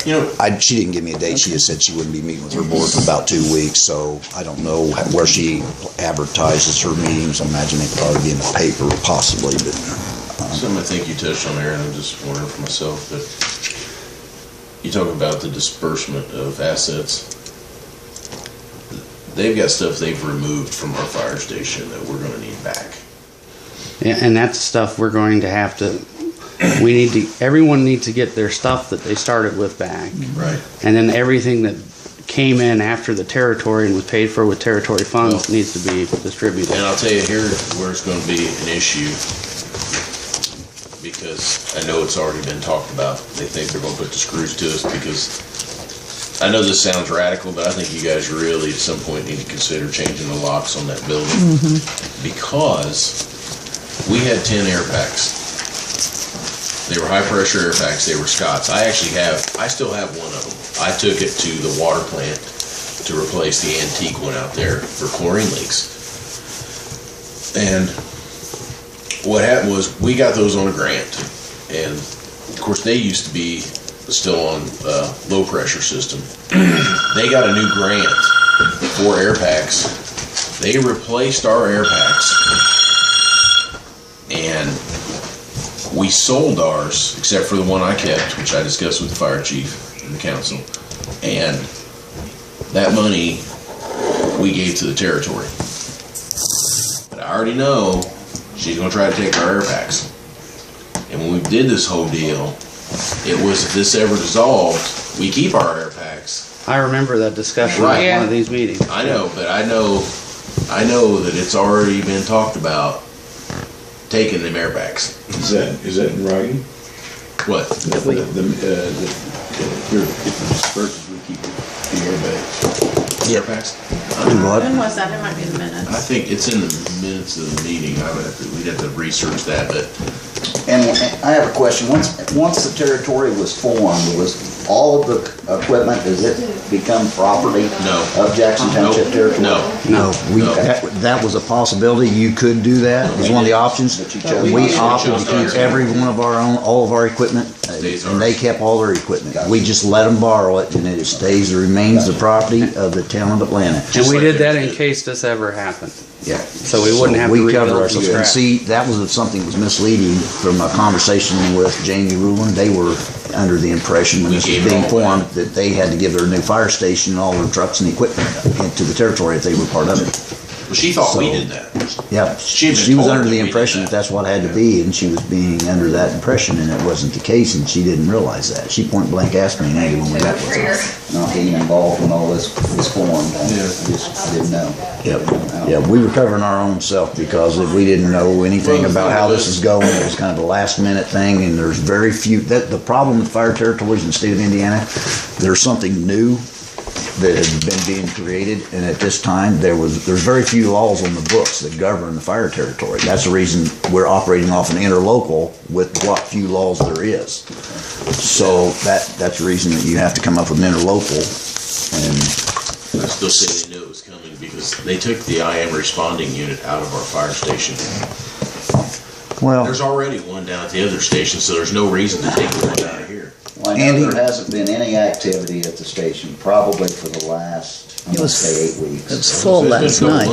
You know, she didn't give me a date. She just said she wouldn't be meeting with her board for about 2 weeks. So I don't know where she advertises her meetings. I imagine they probably be in the paper, possibly. But something I think you touched on there, and I'm just wondering for myself, but you talk about the disbursement of assets. They've got stuff they've removed from our fire station that we're going to need back. Yeah, and that's stuff we're going to have to. Everyone needs to get their stuff that they started with back. Right. And then everything that came in after the territory and was paid for with territory funds needs to be distributed. And I'll tell you here where it's going to be an issue, because I know it's already been talked about. They think they're going to put the screws to us, because I know this sounds radical, but I think you guys really at some point need to consider changing the locks on that building, because we had 10 air packs. They were high pressure air packs. They were Scott's. I still have one of them. I took it to the water plant to replace the antique one out there for chlorine leaks. And what happened was we got those on a grant, and of course they used to be still on low pressure system. They got a new grant for air packs. They replaced our air packs, and we sold ours, except for the one I kept, which I discussed with the fire chief and the council. And that money we gave to the territory. But I already know she's going to try to take our air packs. And when we did this whole deal, it was, if this ever dissolved, we keep our air packs. I remember that discussion Right. at one of these meetings. I know, but I know that it's already been talked about taking them air packs. Is that in writing? What? If we disperse, we keep the airbags. Air packs? When was that? It might be in the minutes. I think it's in the minutes of the meeting. We'd have to research that, but And I have a question. Once the territory was formed, was all of the equipment, does it become property No. of Jackson Township territory? no. that was a possibility. You could do that. It was one of the options. But you chose We not to. opted to keep every one of our own, all of our equipment, Stays and they ours. kept all their equipment. We just let them borrow it, and it stays, remains the property of the town of Atlanta. And Just we like did that theirs in did. case this ever happened. Yeah. So we wouldn't have to We rebuild cover from ourselves. And scratch. see, that was something that was misleading from a conversation with Jamie Rulin. They were under the impression when We this was gave it being all formed back. that they had to give their new fire station and all their trucks and equipment into the territory if they were part of it. Well, she thought we So- did that. Yeah, She had been she was told under that the we did impression that. that that's what it had to be, and she was being under that impression, and it wasn't the case, and she didn't realize that. She point blank asked me, Andy, when we got with her. Not being involved when all this was formed. I just didn't know. Yeah, we were covering our own self because if we didn't know anything about how this is going. It was kind of a last minute thing, and there's very few, the problem with fire territories in the state of Indiana, there's something new that had been being created, and at this time, there's very few laws on the books that govern the fire territory. That's the reason we're operating off an interlocal with what few laws there is. So that's the reason that you have to come up with an interlocal, and I still say they knew it was coming because they took the IM responding unit out of our fire station. well, There's already one down at the other station, so there's no reason to take the one out of here. Well, I know Andy? there hasn't been any activity at the station, probably for the last, I'm It gonna was- say 8 weeks. It was full last night.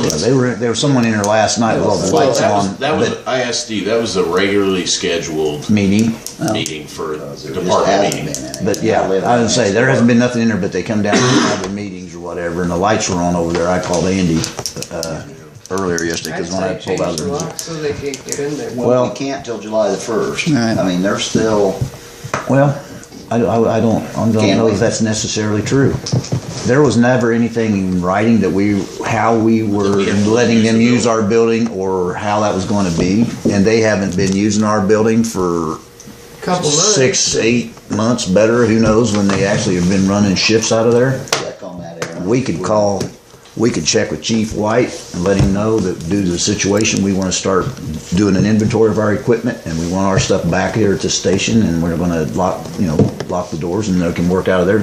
there was someone in there last night with all the lights on. That was, I asked Steve, that was a regularly scheduled Meeting. meeting for There just department hasn't meeting. been any. But yeah, I would say there hasn't been nothing in there, but they come down to other meetings or whatever, and the lights were on over there. I called Andy earlier yesterday I'd because when I say pulled out change of the the lock so they can't get in there. Well, Well- we can't till July the 1st. Right. I mean, they're still, well, I don't Can't know we? if that's necessarily true. There was never anything in writing that how we were That we have to letting use them the use our building or how that was going to be, and they haven't been using our building for Couple months. 6-8 months. Better, who knows when they actually have been running shifts out of there. check on that, Aaron. We could check with Chief White and let him know that due to the situation, we want to start doing an inventory of our equipment, and we want our stuff back here at the station, and we're going to lock the doors, and they can work out of there.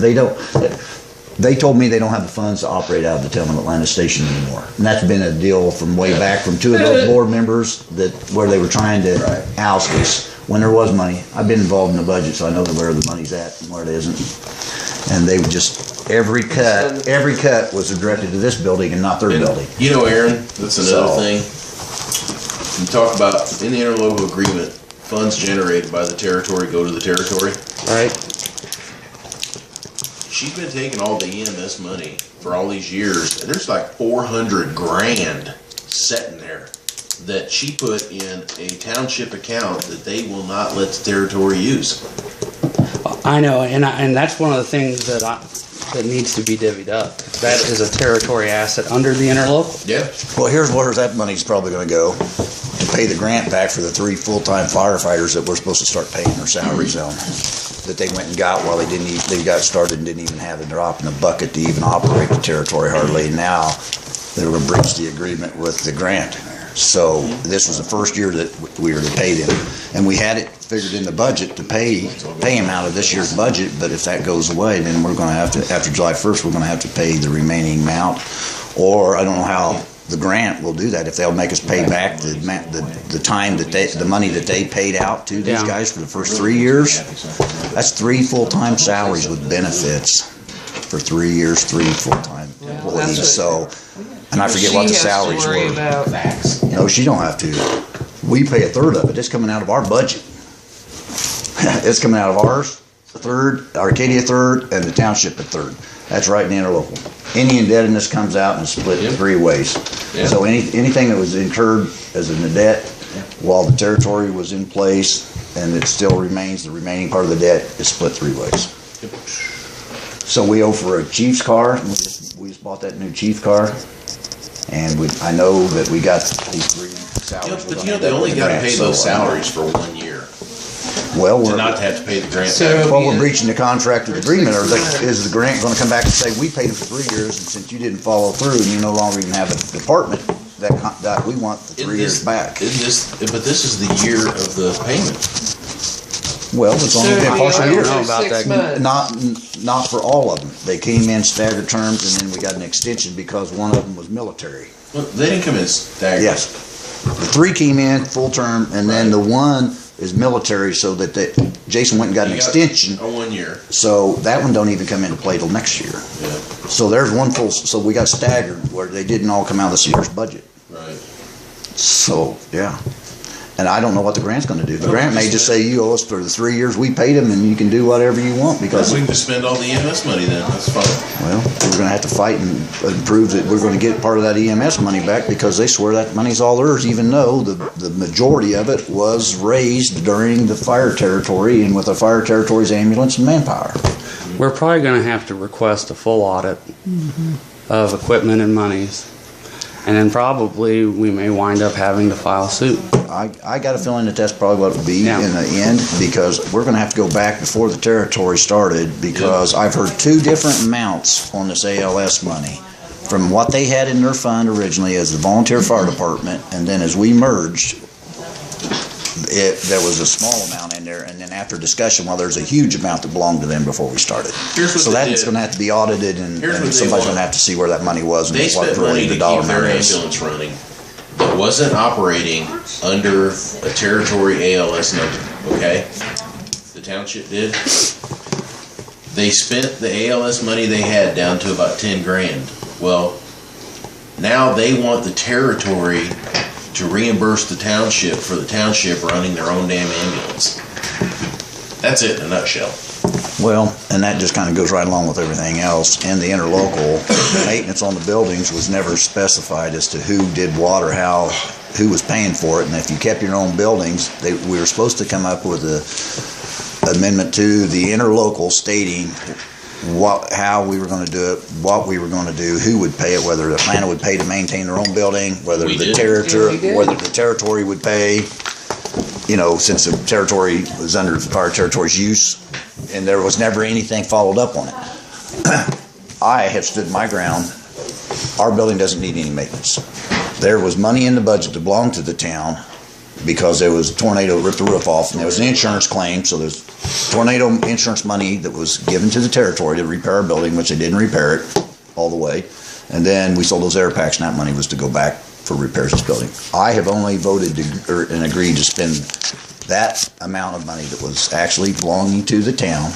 They told me they don't have the funds to operate out of the town of Atlanta station anymore. And that's been a deal from way back from two of those board members where they were trying to oust us when there was money. I've been involved in the budget, so I know where the money's at and where it isn't. And they would just, every cut was directed to this building and not their And, building. you know, Aaron, that's another So- thing. You talk about, in the interlocal agreement, funds generated by the territory go to the territory. Right? She's been taking all the EMS money for all these years, and there's like 400 grand sitting there that she put in a township account that they will not let the territory use. I know, and that's one of the things that needs to be divvied up. That is a territory asset under the interlocal. Yeah. Well, here's where that money's probably gonna go, to pay the grant back for the 3 full-time firefighters that we're supposed to start paying their salaries on, that they went and got while they got started and didn't even have a drop in the bucket to even operate the territory hardly. Now, they were gonna breach the agreement with the grant. So this was the first year that we were to pay them. And we had it figured in the budget to pay them out of this year's budget, but if that goes away, then we're gonna have to, after July 1st, we're gonna have to pay the remaining amount. Or I don't know how the grant will do that, if they'll make us pay back the time that the money that they paid out to these Yeah. guys for the first 3 years. That's 3 full-time salaries with benefits for 3 years, 3 full-time employees, what- so, and I forget what the salaries She has to worry were. about. No, she don't have to. We pay a third of it. It's coming out of our budget. It's coming out of ours, a third, Arcadia a third, and the township a third. That's right in the interlocal. Any indebtedness comes out and is split Yep. 3 ways. Yeah. So anything that was incurred as a debt while the territory was in place and it still remains, the remaining part of the debt is split 3 ways. So we owe for a chief's car, and we just bought that new chief car. And I know that we got these 3 salaries. But you know, they only gotta pay those salaries for 1 year, Well, to not have to pay the grant So- back. well, we're breaching the contract agreement, or is the grant gonna come back and say, we paid them for 3 years, and since you didn't follow through, and you no longer even have a department, that we want the 3 years back. But this is the year of the payment. Well, it's only been a partial I don't year. know about that. 6 months. Not for all of them. They came in staggered terms, and then we got an extension because one of them was military. Well, they didn't come in staggered. Yes. The 3 came in full term, and then the one is military, so that Jason went and got an You got extension. A 1 year, So that one don't even come into play till next year. yeah, So there's one full, so we got staggered where they didn't all come out of this year's budget. right. So, yeah. And I don't know what the grant's gonna do. The grant may just say you owe us for the 3 years we paid them and you can do whatever you want because, We can just spend all the EMS money then, that's fine. well, we're gonna have to fight and prove that we're gonna get part of that EMS money back because they swear that money's all theirs, even though the majority of it was raised during the fire territory and with the fire territory's ambulance and manpower. We're probably going to have to request a full audit of equipment and monies. And then probably we may wind up having to file suit. I got a feeling that that's probably what it would be Yeah. in the end, because we're gonna have to go back before the territory started, because I've heard two different amounts on this ALS money. From what they had in their fund originally as the volunteer fire department, and then as we merged, there was a small amount in there, and then after discussion, well, there's a huge amount that belonged to them before we started. Here's what So they that's did. gonna have to be audited, and Here's what they somebody's want. gonna have to see where that money was and They what spent really money to the keep dollar their amount is. ambulance running. That wasn't operating under a territory ALS number, okay? The township did. They spent the ALS money they had down to about 10 grand. Well, now they want the territory to reimburse the township for the township running their own damn ambulance. That's it in a nutshell. Well, and that just kind of goes right along with everything else. In the interlocal, maintenance on the buildings was never specified as to who did what or how, who was paying for it. And if you kept your own buildings, we were supposed to come up with a amendment to the interlocal stating how we were going to do it, what we were going to do, who would pay it, whether the Atlanta would pay to maintain their own building, whether We the did. Yeah, we territory, did. whether the territory would pay. You know, since the territory was under the fire territory's use, and there was never anything followed up on it. I have stood my ground. Our building doesn't need any maintenance. There was money in the budget that belonged to the town because there was a tornado ripped the roof off, and there was an insurance claim, so there's tornado insurance money that was given to the territory to repair our building, which they didn't repair it all the way. And then we sold those air packs, and that money was to go back for repairs of this building. I have only voted and agreed to spend that amount of money that was actually belonging to the town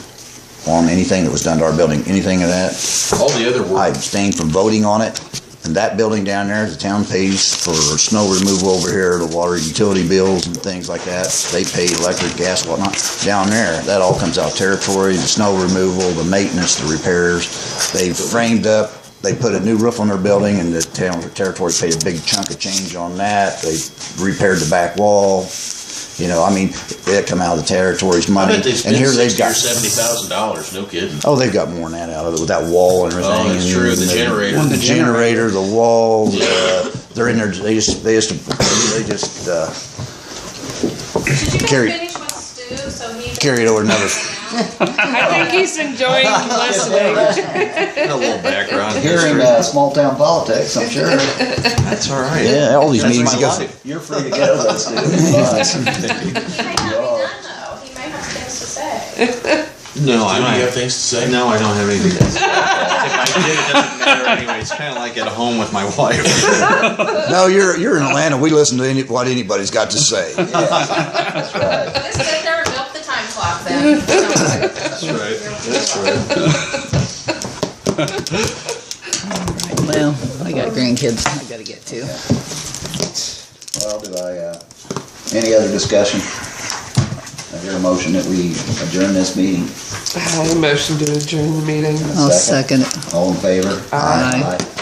on anything that was done to our building. Anything of that, All the other I work, abstained from voting on it. And that building down there, the town pays for snow removal over here, the water utility bills and things like that. They pay electric, gas, whatnot. Down there, that all comes out territory, the snow removal, the maintenance, the repairs. They framed up, they put a new roof on their building, and the territory paid a big chunk of change on that. They repaired the back wall. You know, I mean, it come out of the territory's I money. bet they And spent here they've $60,000 or got, $70,000, no kidding. oh, they've got more than that out of it with that wall and everything. Oh, that's and true, the generator. The generator, the wall, they're in there, they just Should you Carry- guys finish with Stu so he carry it over another. I think he's enjoying listening. A little background Hearing history. small town politics, I'm sure. That's all right. Yeah, all these That's meetings my you go. life. You're free to go, though, Stu. It's fine. He may not be done though. He may have things to say. No, I Do don't you have have. things to say? No, I don't have anything to say. If I did, it doesn't matter anyway. It's kind of like at home with my wife. No, you're in Atlanta. We listen to what anybody's got to say. That's right. Just sit there and milk the time clock then. That's right. That's right. Well, I got grandkids I gotta get to. Well, any other discussion? I hear a motion that we adjourn this meeting. I have a motion to adjourn the meeting. I'll second it. All in favor? Aye. Aye.